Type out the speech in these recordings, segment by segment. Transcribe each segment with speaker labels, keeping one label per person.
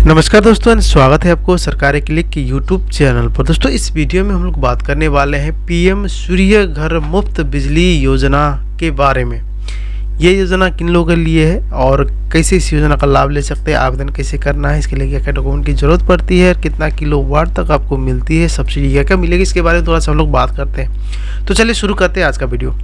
Speaker 1: नमस्कार दोस्तों, स्वागत है आपको सरकारी क्लिक के यूट्यूब चैनल पर। दोस्तों, इस वीडियो में हम लोग बात करने वाले हैं पीएम सूर्य घर मुफ्त बिजली योजना के बारे में। ये योजना किन लोगों के लिए है और कैसे इस योजना का लाभ ले सकते हैं, आवेदन कैसे करना है, इसके लिए क्या क्या डॉक्यूमेंट की जरूरत पड़ती है, कितना किलोवाट तक आपको मिलती है, सब्सिडी क्या क्या मिलेगी, इसके बारे में थोड़ा सा हम लोग बात करते हैं। तो चलिए शुरू करते हैं आज का वीडियो।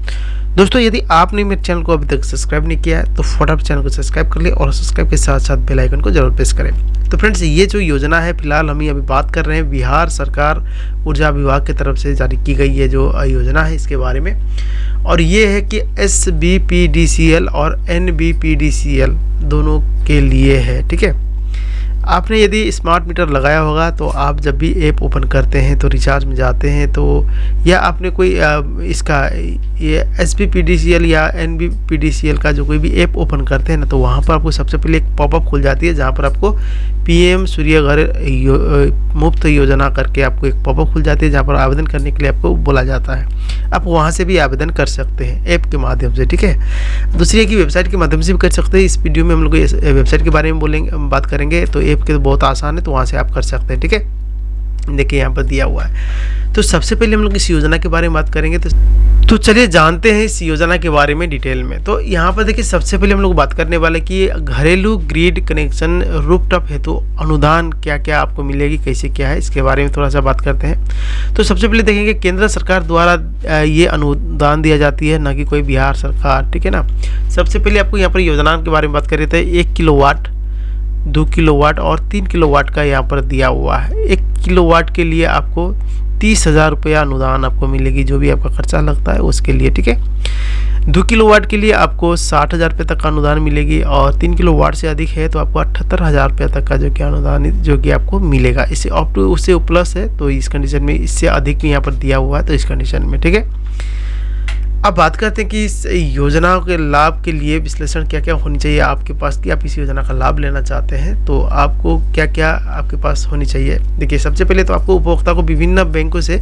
Speaker 1: दोस्तों, यदि आपने मेरे चैनल को अभी तक सब्सक्राइब नहीं किया है तो फटाफट चैनल को सब्सक्राइब कर ले और सब्सक्राइब के साथ साथ बेल आइकन को जरूर प्रेस करें। तो फ्रेंड्स, ये जो योजना है फिलहाल हम अभी बात कर रहे हैं बिहार सरकार ऊर्जा विभाग की तरफ से जारी की गई है जो योजना है इसके बारे में। और ये है कि SBPDCL और NBPDCL दोनों के लिए है। ठीक है, आपने यदि स्मार्ट मीटर लगाया होगा तो आप जब भी ऐप ओपन करते हैं तो रिचार्ज में जाते हैं तो या आपने कोई इसका ये SBPDCL या NBPDCL का जो कोई भी ऐप ओपन करते हैं ना, तो वहाँ पर आपको सबसे पहले एक पॉपअप खुल जाती है जहाँ पर आपको पीएम सूर्य घर मुफ्त योजना करके आपको एक पॉपअप खुल जाती है जहाँ पर आवेदन करने के लिए आपको बोला जाता है। आप वहाँ से भी आवेदन कर सकते हैं ऐप के माध्यम से। ठीक है, दूसरी है कि वेबसाइट के माध्यम से भी कर सकते हैं। इस वीडियो में हम लोग वेबसाइट के बारे में बात करेंगे। तो ऐप के तो बहुत आसान है, तो वहाँ से आप कर सकते हैं। ठीक है, देखिए यहाँ पर दिया हुआ है। तो सबसे पहले हम लोग इस योजना के बारे में बात करेंगे। तो चलिए जानते हैं इस योजना के बारे में डिटेल में। तो यहाँ पर देखिए सबसे पहले हम लोग बात करने वाले कि घरेलू ग्रिड कनेक्शन रूफटॉप हेतु अनुदान क्या क्या आपको मिलेगी, कैसे क्या है, इसके बारे में थोड़ा सा बात करते हैं। तो सबसे पहले देखेंगे केंद्र सरकार द्वारा ये अनुदान दिया जाती है, ना कि कोई बिहार सरकार। ठीक है ना। सबसे पहले आपको यहाँ पर योजना के बारे में बात करें तो 1 किलोवाट, 2 किलोवाट और 3 किलोवाट का यहाँ पर दिया हुआ है। 1 किलोवाट के लिए आपको 30,000 रुपया अनुदान आपको मिलेगी, जो भी आपका खर्चा लगता है उसके लिए। ठीक है, 2 किलोवाट के लिए आपको 60,000 रुपये तक का अनुदान मिलेगी और 3 किलोवाट से अधिक है तो आपको 78,000 रुपये तक का जो कि अनुदान जो कि आपको मिलेगा। इससे अप टू उससे प्लस है तो इस कंडीशन में इससे अधिक भी यहाँ पर दिया हुआ है तो इस कंडीशन में। ठीक है, अब बात करते हैं कि इस योजना के लाभ के लिए विश्लेषण क्या क्या होनी चाहिए आपके पास कि आप इस योजना का लाभ लेना चाहते हैं तो आपको क्या क्या आपके पास होनी चाहिए। देखिए सबसे पहले तो आपको उपभोक्ता को विभिन्न बैंकों से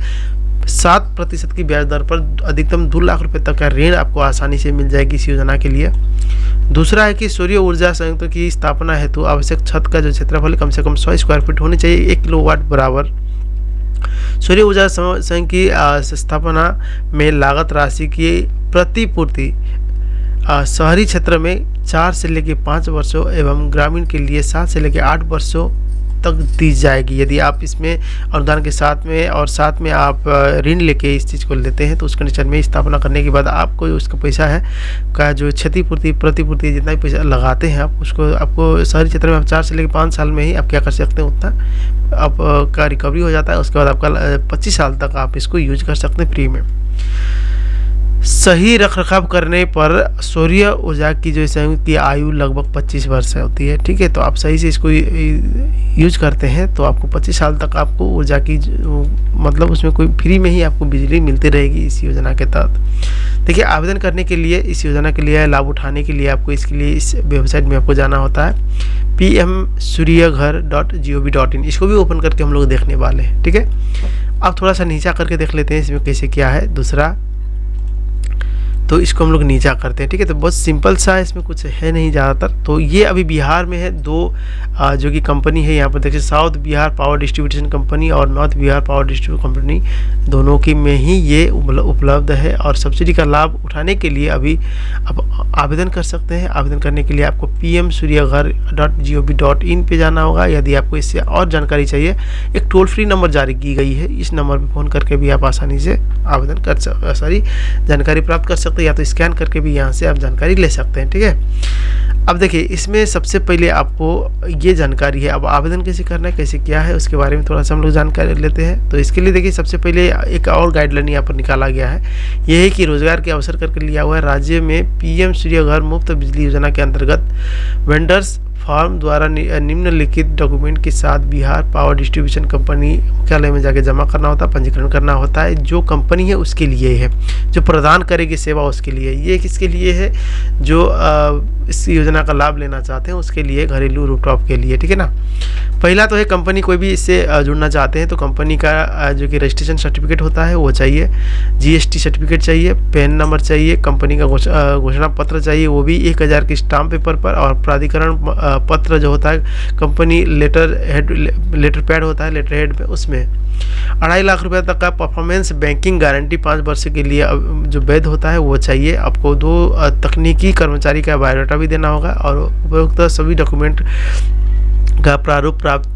Speaker 1: 7% की ब्याज दर पर अधिकतम 2 लाख रुपए तक का ऋण आपको आसानी से मिल जाएगी इस योजना के लिए। दूसरा है कि सूर्य ऊर्जा संयंत्र की स्थापना हेतु आवश्यक छत का जो क्षेत्रफल कम से कम 100 स्क्वायर फीट होनी चाहिए 1 किलोवाट बराबर। सूर्य ऊर्जा संयंत्र की स्थापना में लागत राशि की प्रतिपूर्ति शहरी क्षेत्र में 4 से लेकर 5 वर्षों एवं ग्रामीण के लिए 7 से लेकर 8 वर्षों तक दी जाएगी। यदि आप इसमें अनुदान के साथ में आप ऋण लेके इस चीज़ को लेते हैं तो उस कंडीशन में स्थापना करने के बाद आपको उसका पैसा है का जो प्रतिपूर्ति जितना भी पैसा लगाते हैं आप उसको आपको शहरी क्षेत्र में आप 4 से लेकर 5 साल में ही आप क्या कर सकते हैं उतना आपका रिकवरी हो जाता है। उसके बाद आपका 25 साल तक आप इसको यूज कर सकते हैं फ्री में। सही रखरखाव करने पर सूर्य ऊर्जा की जो संयंत्र की आयु लगभग 25 वर्ष होती है। ठीक है, तो आप सही से इसको यूज करते हैं तो आपको 25 साल तक आपको ऊर्जा की मतलब उसमें कोई फ्री में ही आपको बिजली मिलती रहेगी इस योजना के तहत। देखिए, आवेदन करने के लिए इस योजना के लिए लाभ उठाने के लिए आपको इसके लिए इस वेबसाइट में आपको जाना होता है pmsuryaghar.gov.in। इसको भी ओपन करके हम लोग देखने वाले हैं। ठीक है, अब थोड़ा सा नीचा करके देख लेते हैं इसमें कैसे क्या है। दूसरा तो इसको हम लोग नीचा करते हैं। ठीक है, तो बहुत सिंपल सा है, इसमें कुछ है नहीं ज़्यादातर। तो ये अभी बिहार में है 2 जो कि कंपनी है यहाँ पर देखिए, south Bihar power distribution company और north Bihar power distribution company, दोनों की में ही ये उपलब्ध है। और सब्सिडी का लाभ उठाने के लिए अभी आप आवेदन कर सकते हैं। आवेदन करने के लिए आपको pmsuryaghar.gov.in पे जाना होगा। यदि आपको इससे और जानकारी चाहिए, एक टोल फ्री नंबर जारी की गई है, इस नंबर पर फ़ोन करके भी आप आसानी से आवेदन कर जानकारी प्राप्त कर सकते हैं, या तो स्कैन करके भी यहाँ से आप जानकारी ले सकते हैं। ठीक है, अब देखिए इसमें सबसे पहले आपको ये जानकारी है। अब आवेदन कैसे करना है, कैसे क्या है, उसके बारे में थोड़ा सा हम लोग जानकारी लेते हैं। तो इसके लिए देखिए सबसे पहले एक और गाइडलाइन यहाँ पर निकाला गया है। यह है कि रोजगार के अवसर करके लिया हुआ है राज्य में पीएम सूर्य घर मुफ्त बिजली योजना के अंतर्गत वेंडर्स फॉर्म द्वारा निम्नलिखित डॉक्यूमेंट के साथ बिहार पावर डिस्ट्रीब्यूशन कंपनी मुख्यालय में जाके जमा करना होता है, पंजीकरण करना होता है। जो कंपनी है उसके लिए है, जो प्रदान करेगी सेवा उसके लिए। ये किसके लिए है, जो इस योजना का लाभ लेना चाहते हैं उसके लिए, घरेलू रूफटॉप के लिए। ठीक है ना। पहला तो है कंपनी कोई भी इससे जुड़ना चाहते हैं तो कंपनी का जो कि रजिस्ट्रेशन सर्टिफिकेट होता है वो चाहिए, जीएसटी सर्टिफिकेट चाहिए, पैन नंबर चाहिए, कंपनी का घोषणा पत्र चाहिए, वो भी 1000 के स्टाम्प पेपर पर, और प्राधिकरण पत्र जो होता है कंपनी लेटर पैड होता है लेटर हेड में, उसमें 2.5 लाख रुपए तक का परफॉर्मेंस बैंकिंग गारंटी 5 वर्ष के लिए जो वैध होता है वो चाहिए। आपको 2 तकनीकी कर्मचारी का बायोडाटा भी देना होगा और उपयुक्त सभी डॉक्यूमेंट का प्रारूप प्राप्त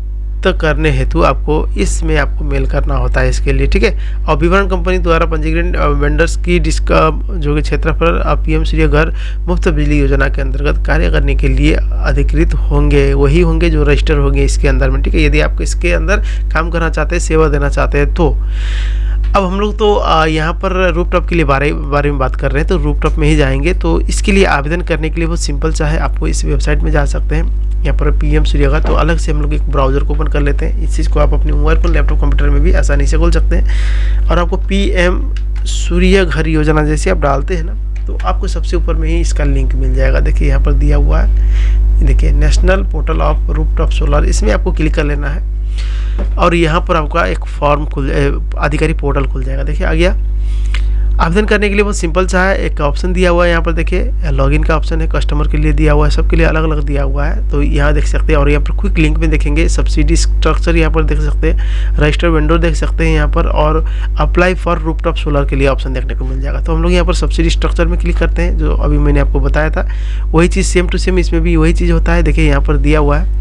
Speaker 1: करने हेतु आपको इसमें आपको मेल करना होता है इसके लिए, ठीक है। और विवरण कंपनी द्वारा पंजीकृत वेंडर्स की जो कि क्षेत्रफल पीएम सूर्य घर मुफ्त बिजली योजना के अंतर्गत कार्य करने के लिए अधिकृत होंगे, वही होंगे जो रजिस्टर होंगे इसके अंदर में, ठीक है। यदि आप इसके अंदर काम करना चाहते हैं, सेवा देना चाहते हैं तो। अब हम लोग तो यहाँ पर रूफटॉप के लिए बारे में बात कर रहे हैं, तो रूफटॉप में ही जाएंगे। तो इसके लिए आवेदन करने के लिए बहुत सिंपल सा है, आपको इस वेबसाइट में जा सकते हैं। यहाँ पर पीएम सूर्य घर, तो अलग से हम लोग एक ब्राउज़र को ओपन कर लेते हैं। इस चीज़ को आप अपने मोबाइल पर, लैपटॉप, कंप्यूटर में भी आसानी से खोल सकते हैं। और आपको पीएम सूर्य घर योजना जैसे आप डालते हैं ना, तो आपको सबसे ऊपर में ही इसका लिंक मिल जाएगा। देखिए यहाँ पर दिया हुआ है, देखिए national portal of rooftop solar, इसमें आपको क्लिक कर लेना है और यहाँ पर आपका एक फॉर्म आधिकारिक पोर्टल खुल जाएगा। देखिए आ गया। आवेदन करने के लिए बहुत सिंपल सा है, एक ऑप्शन दिया हुआ है यहाँ पर, देखिए लॉगिन का ऑप्शन है, कस्टमर के लिए दिया हुआ है, सबके लिए अलग अलग दिया हुआ है। तो यहाँ देख सकते हैं और यहाँ पर क्विक लिंक में देखेंगे सब्सिडी स्ट्रक्चर यहाँ पर देख सकते हैं, रजिस्टर वेंडर देख सकते हैं यहाँ पर, और अप्लाई फॉर रूफटॉप सोलर के लिए ऑप्शन देखने को मिल जाएगा। तो हम लोग यहाँ पर सब्सिडी स्ट्रक्चर में क्लिक करते हैं, जो अभी मैंने आपको बताया था वही चीज़ सेम टू सेम इसमें भी वही चीज़ होता है। देखिए यहाँ पर दिया हुआ है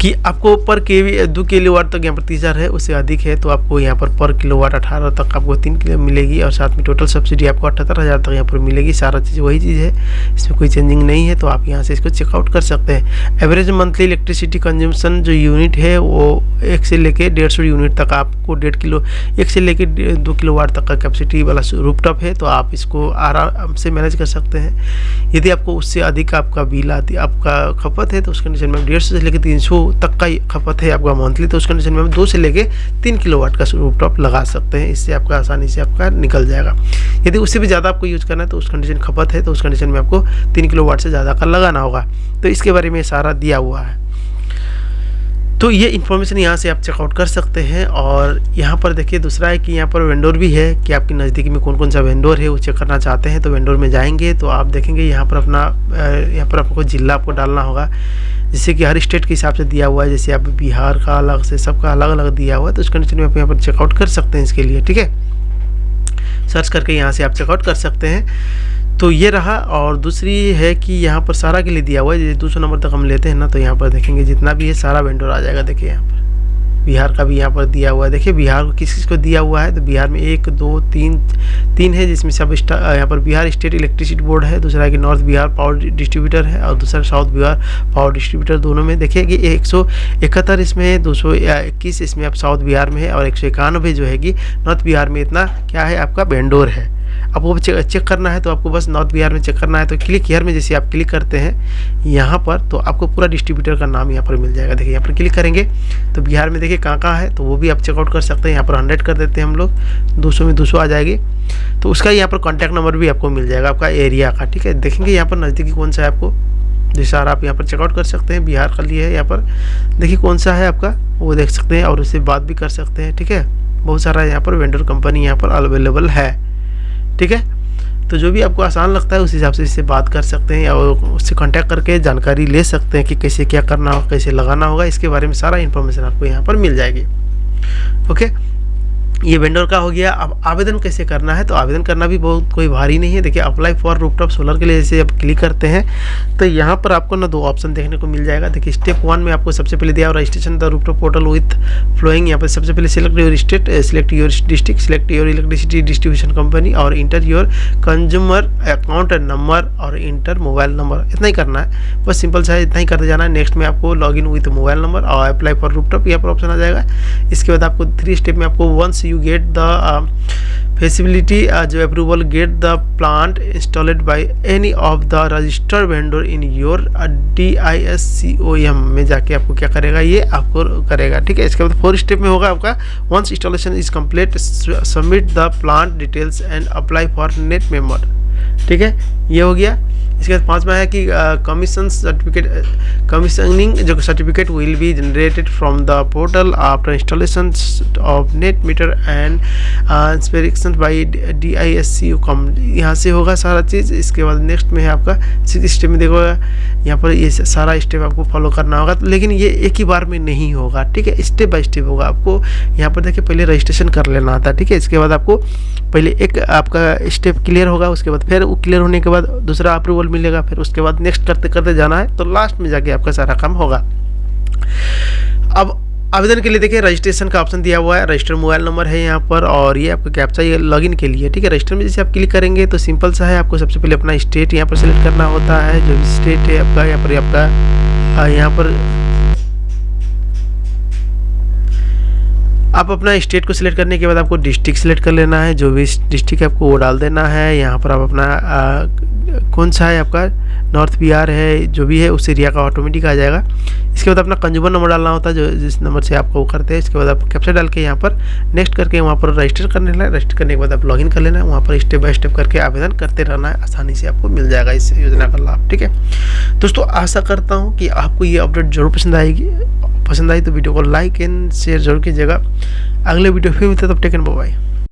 Speaker 1: कि आपको पर केवी 2 किलोवाट तक यहाँ पर 30,000 है, उससे अधिक है तो आपको यहाँ पर किलोवाट 18 तक आपको 3 किलो मिलेगी, और साथ में टोटल सब्सिडी आपको 78,000 तक यहाँ पर मिलेगी। सारा चीज़ वही चीज़ है, इसमें कोई चेंजिंग नहीं है, तो आप यहाँ से इसको चेकआउट कर सकते हैं। एवरेज मंथली इलेक्ट्रिसिटी कंजम्पशन जो यूनिट है वो 1 से लेके 150 यूनिट तक आपको 1 से लेके 2 किलोवाट तक का कैपेसिटी वाला रूफटॉप है, तो आप इसको आराम से मैनेज कर सकते हैं। यदि आपको उससे अधिक आपका बिल आपका खपत है तो उस कंडीशन में 150 से लेकर 300 तक का खपत है आपका मंथली, तो उस कंडीशन में 2 से लेके 3 किलोवाट का रूफटॉप लगा सकते हैं। इससे आपका आसानी से आपका निकल जाएगा। यदि उससे भी ज़्यादा आपको यूज़ करना है तो उस कंडीशन खपत है तो उस कंडीशन में आपको 3 किलोवाट से ज़्यादा का लगाना होगा। तो इसके बारे में सारा दिया हुआ है, तो ये इन्फॉर्मेशन यहाँ से आप चेकआउट कर सकते हैं। और यहाँ पर देखिए दूसरा है कि यहाँ पर वेंडर भी है कि आपकी नज़दीकी में कौन कौन सा वेंडर है वो चेक करना चाहते हैं, तो वेंडर में जाएंगे तो आप देखेंगे यहाँ पर यहाँ पर आपको जिला आपको डालना होगा, जैसे कि हर स्टेट के हिसाब से दिया हुआ है। जैसे आप बिहार का अलग से, सबका अलग अलग दिया हुआ है, तो उस कंडीशन में आप यहाँ पर चेकआउट कर सकते हैं इसके लिए, ठीक है। सर्च करके यहाँ से आप चेकआउट कर सकते हैं। तो ये रहा। और दूसरी है कि यहाँ पर सारा के लिए दिया हुआ है, जैसे 200 नंबर तक हम लेते हैं ना, तो यहाँ पर देखेंगे जितना भी है सारा वेंडर आ जाएगा। देखिए यहाँ पर बिहार का भी यहाँ पर दिया हुआ है। देखिए बिहार को किस किस को दिया हुआ है, तो बिहार में 1 2 3 है, जिसमेम से अब यहाँ पर बिहार स्टेट इलेक्ट्रिसिटी बोर्ड है, दूसरा कि नॉर्थ बिहार पावर डिस्ट्रीब्यूटर है, और दूसरा साउथ बिहार पावर डिस्ट्रीब्यूटर। दोनों में देखिए कि 171 इसमें है, 221 इसमें आप साउथ बिहार में है, और 191 जो है कि नॉर्थ बिहार में इतना क्या है आपका वेंडर है। आपको चेक करना है तो आपको बस नॉर्थ बिहार में चेक करना है, तो क्लिक हियर में जैसे आप क्लिक करते हैं यहाँ पर, तो आपको पूरा डिस्ट्रीब्यूटर का नाम यहाँ पर मिल जाएगा। देखिए यहाँ पर क्लिक करेंगे तो बिहार में देखिए कहाँ है, तो वो भी आप चेकआउट कर सकते हैं। यहाँ पर 100 कर देते हैं हम लोग, 200 में 200 आ जाएगी, तो उसका यहाँ पर कॉन्टैक्ट नंबर भी आपको मिल जाएगा आपका एरिया का, ठीक है। देखेंगे यहाँ पर नज़दीकी कौन सा है आपको, जैसा आप यहाँ पर चेकआउट कर सकते हैं। बिहार का लिए है यहाँ पर, देखिए कौन सा है आपका वो देख सकते हैं, और उससे बात भी कर सकते हैं, ठीक है। बहुत सारा यहाँ पर वेंडर कंपनी यहाँ पर अवेलेबल है, ठीक है। तो जो भी आपको आसान लगता है उस हिसाब से इससे बात कर सकते हैं, और उससे कांटेक्ट करके जानकारी ले सकते हैं कि कैसे क्या करना होगा, कैसे लगाना होगा, इसके बारे में सारा इन्फॉर्मेशन आपको यहाँ पर मिल जाएगी। ओके, ये वेंडर का हो गया। अब आवेदन कैसे करना है, तो आवेदन करना भी बहुत कोई भारी नहीं है। देखिए अप्लाई फॉर रूफटॉप सोलर के लिए जैसे आप क्लिक करते हैं तो यहाँ पर आपको ना 2 ऑप्शन देखने को मिल जाएगा। देखिए स्टेप 1 में आपको सबसे पहले दिया registration the rooftop portal with flowing. यहाँ पर सबसे पहले select your state, select your district, select your electricity distribution company, और enter your consumer account number और इंटर मोबाइल नंबर। इतना ही करना है, बस सिंपल सा इतना ही करते जाना है। नेक्स्ट में आपको log in with mobile number और अप्लाई फॉर रूफटॉप यहाँ पर ऑप्शन आ जाएगा। इसके बाद आपको 3 स्टेप में आपको once you get the feasibility जो approval get the plant installed by any of the registered vendor in your DISCOM में जाके आपको क्या करेगा, ये आपको करेगा, ठीक है। इसके बाद 4 स्टेप में होगा आपका once installation is complete submit the plant details and apply for net member, ठीक है, ये हो गया। इसके बाद 5वां है कि कमीशन सर्टिफिकेट, कमीशनिंग जो certificate will be generated from the portal after installation of net meter and inspection by DISCOM, यहाँ से होगा सारा चीज़। इसके बाद नेक्स्ट में है आपका 6 स्टेप में देखोगा यहाँ पर ये सारा स्टेप आपको फॉलो करना होगा, लेकिन ये एक ही बार में नहीं होगा, ठीक है, स्टेप बाय स्टेप होगा। आपको यहाँ पर देखिए पहले रजिस्ट्रेशन कर लेना था, ठीक है, इसके बाद आपको पहले एक आपका स्टेप क्लियर होगा, उसके बाद फिर वो क्लियर होने के बाद दूसरा अप्रूवल मिलेगा, फिर उसके बाद नेक्स्ट करते करते जाना है, तो लास्ट में जाके आपका सारा काम होगा। अब आवेदन के लिए देखिए रजिस्ट्रेशन का ऑप्शन दिया हुआ है, रजिस्टर मोबाइल नंबर है यहाँ पर, और ये आपको कैप्चा ये लॉगिन के लिए, ठीक है। रजिस्टर में जैसे आप क्लिक करेंगे तो सिंपल सा है, आपको सबसे पहले अपना स्टेट यहाँ पर सेलेक्ट करना होता है, जो भी स्टेट है आपका, यहाँ पर आप अपना स्टेट को सिलेक्ट करने के बाद आपको डिस्ट्रिक्ट सेलेक्ट कर लेना है, जो भी डिस्ट्रिक्ट है आपको वो डाल देना है। यहाँ पर आप अपना कौन सा है आपका, नॉर्थ बिहार है, जो भी है उस एरिया का ऑटोमेटिक आ जाएगा। इसके बाद अपना कंज्यूमर नंबर डालना होता है, जो जिस नंबर से आपको वो करते हैं। इसके बाद आप कैप्चा डाल के यहाँ पर नेक्स्ट करके वहाँ पर रजिस्टर करने लेना है। रजिस्टर करने के बाद आप लॉगिन कर लेना है, वहाँ पर स्टेप बाय स्टेप करके आवेदन करते रहना है, आसानी से आपको मिल जाएगा इस योजना का लाभ, ठीक है। दोस्तों आशा करता हूँ कि आपको ये अपडेट जरूर पसंद आई तो वीडियो को लाइक एंड शेयर जरूर कीजिएगा। अगले वीडियो फिर मिलते हैं, तब टेक केयर, बाय बाय।